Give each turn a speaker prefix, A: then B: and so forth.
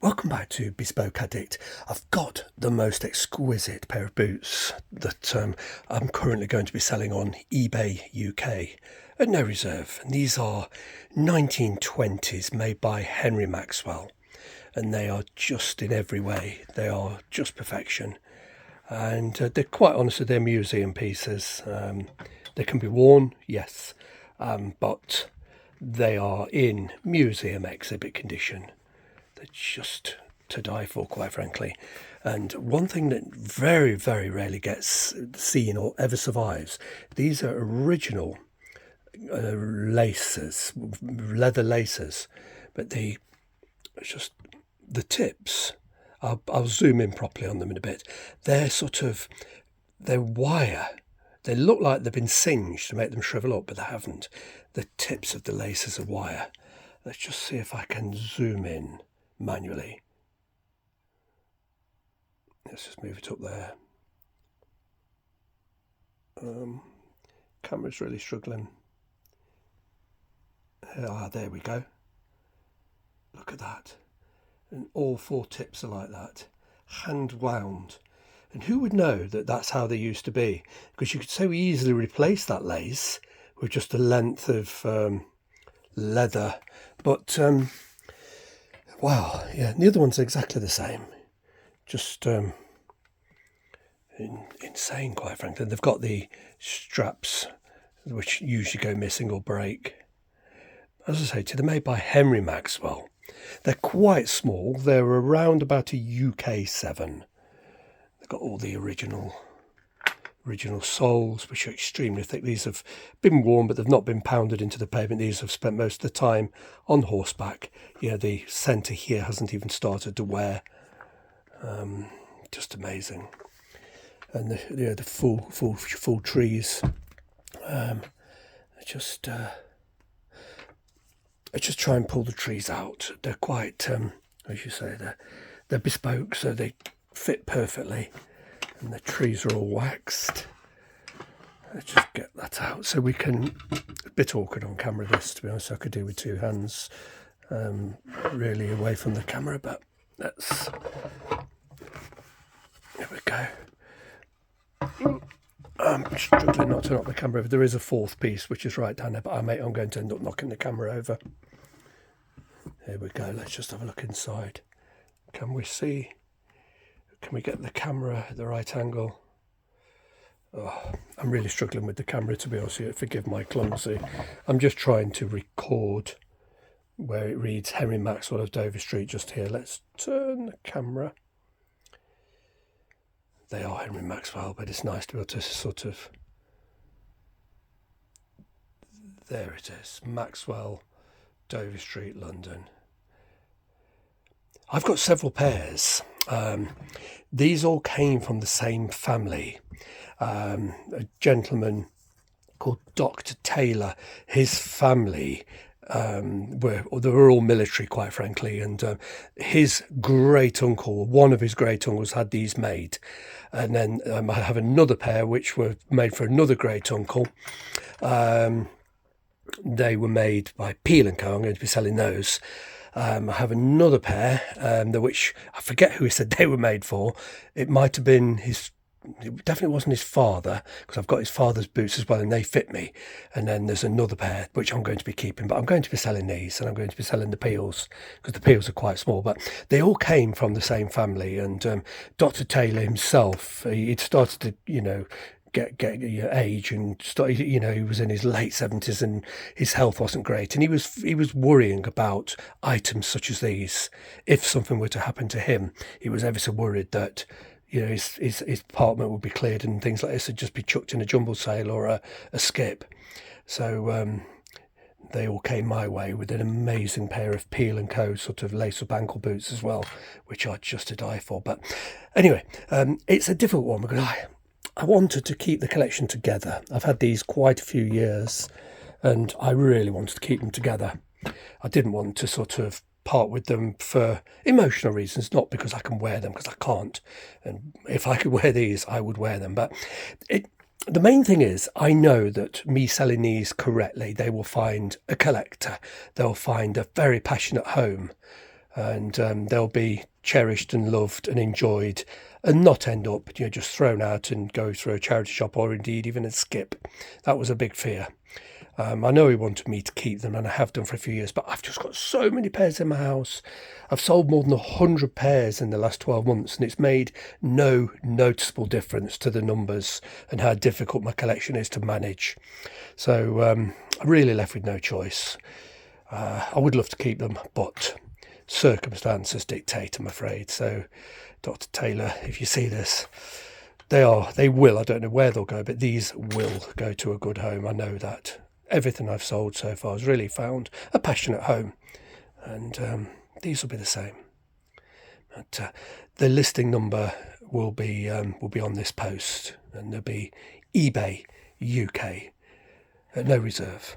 A: Welcome back to Bespoke Addict. I've got the most exquisite pair of boots that I'm currently going to be selling on eBay UK at no reserve. And these are 1920s made by Henry Maxwell, and they are just in every way. They are just perfection, and they're quite honestly, they're museum pieces. They can be worn, yes, but they are in museum exhibit condition. They're just to die for, quite frankly. And one thing that very, very rarely gets seen or ever survives, these are original laces, leather laces, but the tips, I'll zoom in properly on them in a bit. They're wire. They look like they've been singed to make them shrivel up, but they haven't. The tips of the laces are wire. Let's just see if I can zoom in manually. Let's just move it up there. Camera's really struggling. There we go. Look at that. And all four tips are like that, hand wound. And who would know that that's how they used to be? Because you could so easily replace that lace with just a length of leather. But wow, yeah, the other one's exactly the same. Just insane, quite frankly. They've got the straps, which usually go missing or break. As I say, they're made by Henry Maxwell. They're quite small. They're around about a UK 7. They've got all the original soles, which are extremely thick. These have been worn, but they've not been pounded into the pavement. These have spent most of the time on horseback. Yeah, the centre here hasn't even started to wear. Just amazing. And the full trees. I just try and pull the trees out. They're quite, as you say, they're bespoke, so they fit perfectly. And the trees are all waxed. Let's just get that out so we can. A bit awkward on camera, this, to be honest. I could do with two hands, really away from the camera, but that's. There we go. I'm struggling not to knock the camera over. There is a fourth piece which is right down there, but I'm going to end up knocking the camera over. Here we go. Let's just have a look inside. Can we see? Can we get the camera at the right angle? Oh, I'm really struggling with the camera, to be honest with you. Forgive my clumsy. I'm just trying to record where it reads Henry Maxwell of Dover Street just here. Let's turn the camera. They are Henry Maxwell, but it's nice to be able to sort of... There it is. Maxwell, Dover Street, London. I've got several pairs. These all came from the same family. A gentleman called Dr. Taylor, his family they were all military, quite frankly, and his great uncle, one of his great uncles, had these made. And then I have another pair which were made for another great uncle. They were made by Peel & Co. I'm going to be selling those. I have another pair, which I forget who he said they were made for. It might have been it definitely wasn't his father, because I've got his father's boots as well, and they fit me. And then there's another pair which I'm going to be keeping, but I'm going to be selling these, and I'm going to be selling the Peels, because the Peels are quite small. But they all came from the same family, and Dr. Taylor himself, he'd started to, get age and started, he was in his late 70s and his health wasn't great, and he was worrying about items such as these. If something were to happen to him, he was ever so worried that his apartment would be cleared and things like this would just be chucked in a jumble sale or a skip. So they all came my way with an amazing pair of Peel & Co. sort of lace-up ankle boots as well, which are just to die for. But anyway, it's a difficult one because I wanted to keep the collection together. I've had these quite a few years and I really wanted to keep them together. I didn't want to sort of part with them for emotional reasons, not because I can wear them, because I can't. And if I could wear these, I would wear them. But the main thing is, I know that me selling these correctly, they will find a collector. They'll find a very passionate home and they'll be cherished and loved and enjoyed, and not end up just thrown out and go through a charity shop, or indeed even a skip. That was a big fear. I know he wanted me to keep them, and I have done for a few years, but I've just got so many pairs in my house. I've sold more than 100 pairs in the last 12 months, and it's made no noticeable difference to the numbers and how difficult my collection is to manage. So I'm really left with no choice. I would love to keep them, but circumstances dictate, I'm afraid. So, Dr. Taylor, if you see this, they will, I don't know where they'll go, but these will go to a good home. I know that. Everything I've sold so far has really found a passionate home, and these will be the same. But the listing number will be on this post, and there'll be eBay UK at no reserve.